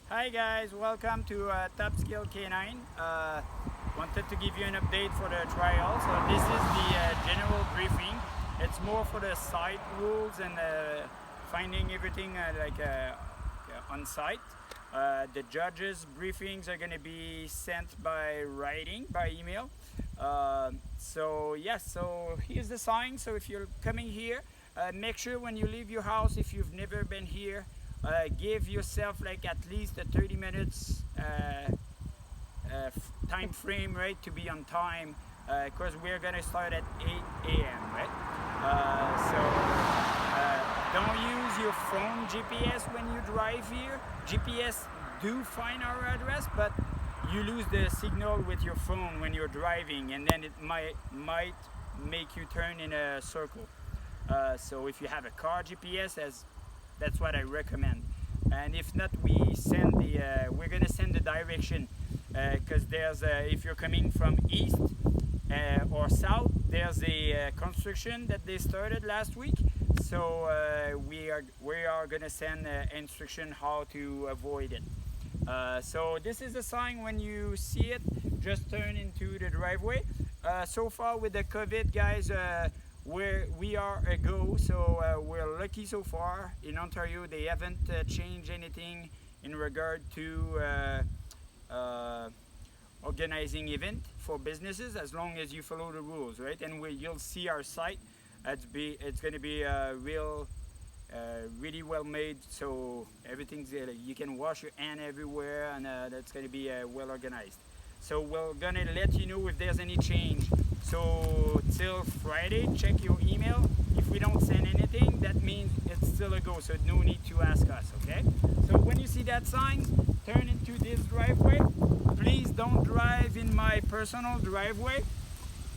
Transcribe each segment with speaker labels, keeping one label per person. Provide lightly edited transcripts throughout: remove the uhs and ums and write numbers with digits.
Speaker 1: Hi guys, welcome to Top Skill K9. Wanted to give you an update for the trial. So this is the general briefing. It's more for the site rules and finding everything on site. The judges' briefings are going to be sent by writing, by email. So here's the sign. So if you're coming here, make sure when you leave your house, if you've never been here, give yourself like at least a 30 minutes time frame, right, to be on time, because we're gonna start at 8 a.m. right. Don't use your phone GPS when you drive here. GPS do find our address, but you lose the signal with your phone when you're driving, and then it might make you turn in a circle. So if you have a car GPS, that's what I recommend. And if not, we're gonna send the direction, because there's if you're coming from east or south, there's a construction that they started last week. So we are gonna send instruction how to avoid it. So this is the sign. When you see it, just turn into the driveway. So far with the COVID, guys, we are a go, so we're lucky so far. In Ontario, they haven't changed anything in regard to organizing event for businesses, as long as you follow the rules, right? And you'll see our site. It's going to be really well made, so everything's you can wash your hand everywhere, and that's going to be well organized. So we're gonna let you know if there's any change. So till Friday, check your email. If we don't send anything, that means it's still a go, so no need to ask us, okay? So when you see that sign, turn into this driveway. Please don't drive in my personal driveway,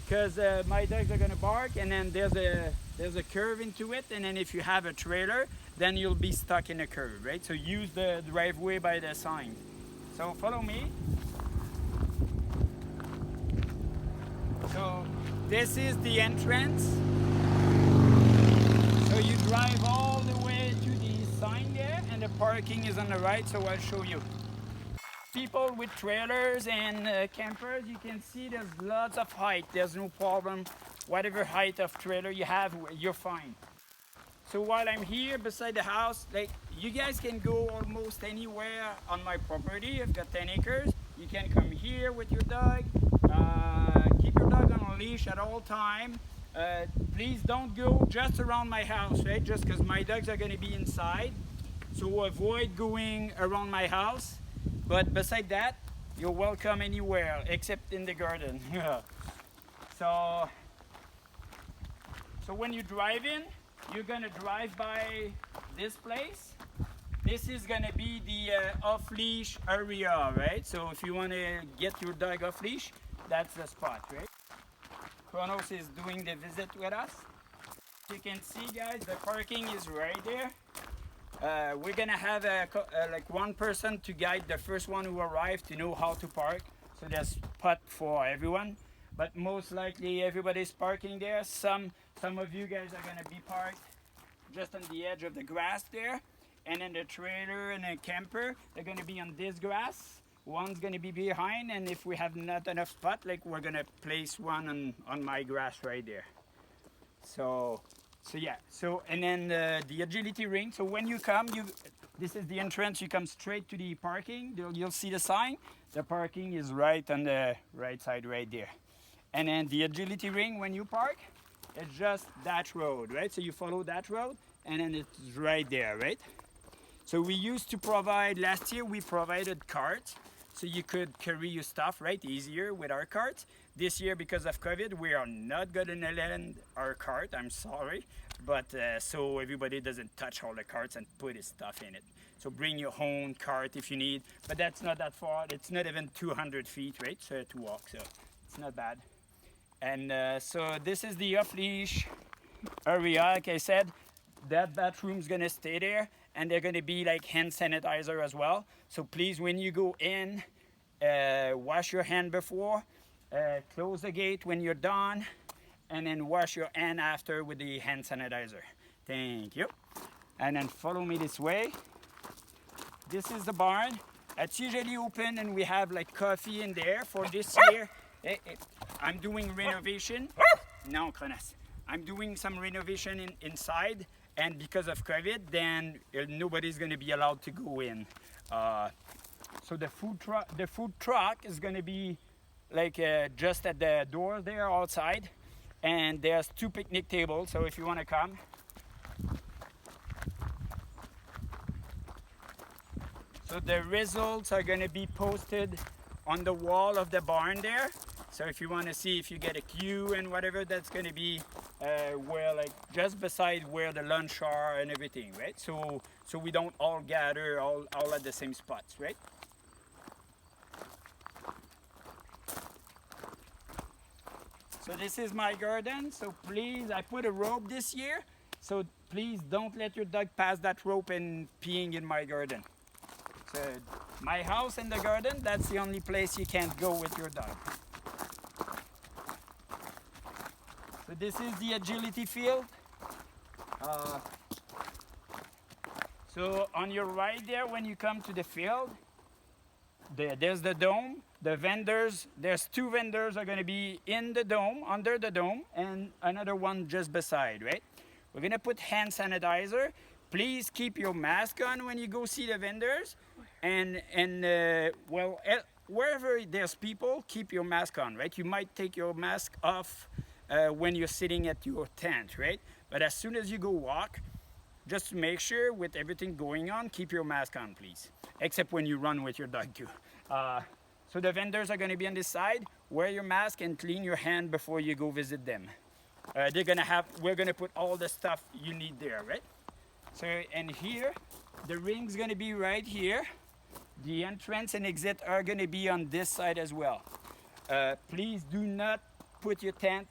Speaker 1: because my dogs are gonna bark, and then there's a curve into it, and then if you have a trailer, then you'll be stuck in a curve, right? So use the driveway by the sign. So follow me. So this is the entrance. So you drive all the way to the sign there, and the parking is on the right, so I'll show you. People with trailers and campers, you can see there's lots of height. There's no problem. Whatever height of trailer you have, you're fine. So while I'm here beside the house, like, you guys can go almost anywhere on my property. I've got 10 acres. You can come here with your dog. Keep your dog on a leash at all time. Please don't go just around my house, right? Just because my dogs are going to be inside. So avoid going around my house. But beside that, you're welcome anywhere except in the garden. So when you drive in, you're gonna drive by this place. This is gonna be the off-leash area, right? So if you wanna get your dog off-leash, that's the spot, right? Kronos is doing the visit with us. You can see, guys, the parking is right there. We're gonna have like one person to guide the first one who arrived to know how to park. So there's spot for everyone, but most likely everybody's parking there. Some of you guys are gonna be parked just on the edge of the grass there, and then the trailer and the camper, they're gonna be on this grass. One's gonna be behind, and if we have not enough spot, like, we're gonna place one on my grass right there. So yeah. So, and then the agility ring. So when you come, this is the entrance. You come straight to the parking. You'll see the sign. The parking is right on the right side, right there. And then the agility ring, when you park, it's just that road, right? So you follow that road, and then it's right there, right? So we used to provide, last year we provided carts, so you could carry your stuff, right, easier with our carts. This year, because of COVID, we are not gonna lend our cart, I'm sorry, but so everybody doesn't touch all the carts and put his stuff in it. So bring your own cart if you need, but that's not that far. It's not even 200 feet, right, so to walk, so it's not bad. And so this is the off-leash area. Like I said, that bathroom's gonna stay there, and they're gonna be like hand sanitizer as well. So please, when you go in, wash your hand before, close the gate when you're done, and then wash your hand after with the hand sanitizer. Thank you. And then follow me this way. This is the barn. It's usually open and we have like coffee in there. For this year, I'm doing renovation. No, Jonas. I'm doing some renovation inside, and because of COVID, then nobody's gonna be allowed to go in. So the food truck is gonna be like just at the door there outside, and there's 2 picnic tables. So if you wanna come. So the results are going to be posted on the wall of the barn there. So if you want to see if you get a queue and whatever, that's going to be where, like, just beside where the lunch are and everything, right? So we don't all gather all at the same spots, right? So this is my garden. So please, I put a rope this year. So please don't let your dog pass that rope and peeing in my garden. So my house and the garden, that's the only place you can't go with your dog. So this is the agility field. So on your right there, when you come to the field, there's the dome. The vendors, there's 2 vendors are going to be in the dome, under the dome, and another one just beside, right? We're going to put hand sanitizer. Please keep your mask on when you go see the vendors. And well, wherever there's people, keep your mask on, right? You might take your mask off when you're sitting at your tent, right? But as soon as you go walk, just make sure with everything going on, keep your mask on, please. Except when you run with your dog too. So the vendors are gonna be on this side. Wear your mask and clean your hand before you go visit them. We're gonna put all the stuff you need there, right? So, and here, the ring's gonna be right here. The entrance and exit are gonna be on this side as well. Please do not put your tent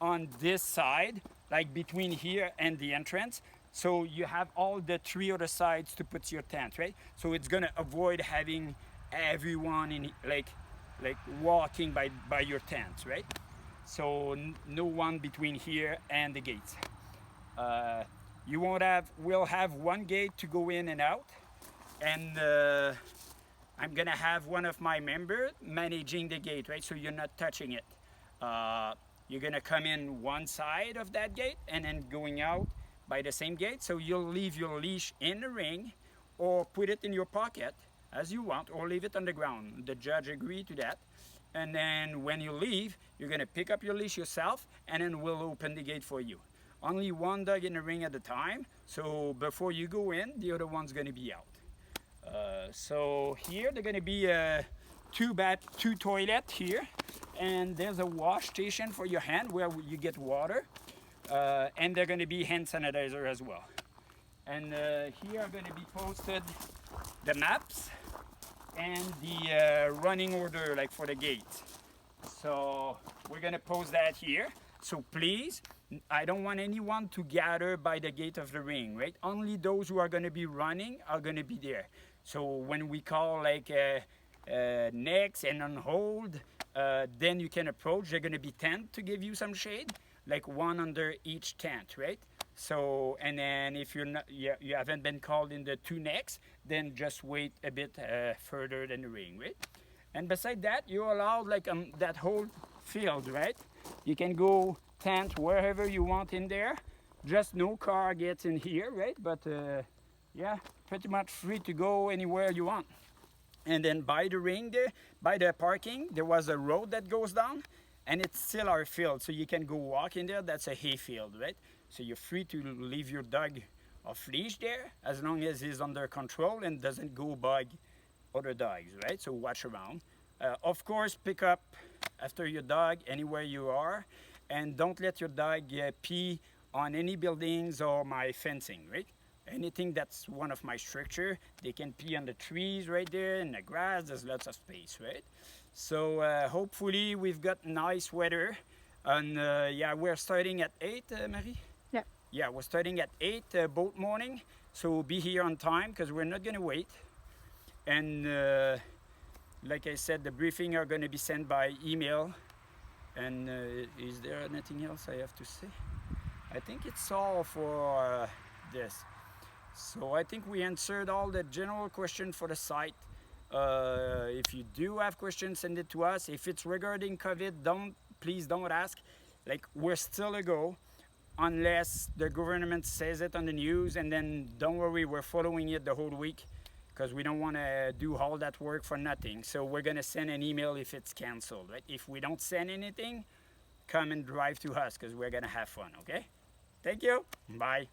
Speaker 1: on this side, like between here and the entrance. So you have all the 3 other sides to put your tent, right? So it's gonna avoid having everyone in like walking by your tent, right? So no one between here and the gates. We'll have 1 gate to go in and out, and I'm gonna have one of my members managing the gate, right? So you're not touching it. You're gonna come in one side of that gate and then going out by the same gate. So you'll leave your leash in the ring or put it in your pocket as you want, or leave it on the ground. The judge agreed to that. And then when you leave, you're gonna pick up your leash yourself, and then we'll open the gate for you. Only 1 dog in the ring at a time. So before you go in, the other one's gonna be out. So here they're gonna be 2 toilet here, and there's a wash station for your hand where you get water, and they're gonna be hand sanitizer as well. And here are gonna be posted the maps and the running order, like for the gate. So we're gonna post that here. So please, I don't want anyone to gather by the gate of the ring, right? Only those who are gonna be running are gonna be there. So when we call like next and on hold, then you can approach. They're gonna be tent to give you some shade, like 1 under each tent, right? So, and then if you haven't been called in the 2 next, then just wait a bit further than the ring, right? And beside that, you're allowed like that whole field, right? You can go tent wherever you want in there. Just no car gets in here, right? But yeah, pretty much free to go anywhere you want. And then by the ring there, by the parking, there was a road that goes down, and it's still our field. So you can go walk in there. That's a hay field, right? So you're free to leave your dog off leash there as long as he's under control and doesn't go bug other dogs, right? So watch around. Of course, pick up after your dog anywhere you are, and don't let your dog pee on any buildings or my fencing, right? Anything that's one of my structure, they can pee on the trees right there, in the grass. There's lots of space, right? So hopefully we've got nice weather, and yeah, we're starting at 8, Marie?
Speaker 2: Yeah.
Speaker 1: Yeah, we're starting at 8 boat morning, so be here on time because we're not gonna wait. And like I said, the briefing are gonna be sent by email. And is there anything else I have to say? I think it's all for this. So I think we answered all the general questions for the site. If you do have questions, send it to us. If it's regarding COVID, please don't ask. Like, we're still a go unless the government says it on the news, and then don't worry, we're following it the whole week because we don't want to do all that work for nothing. So we're gonna send an email if it's canceled. Right? If we don't send anything, come and drive to us because we're gonna have fun. Okay? Thank you. Bye.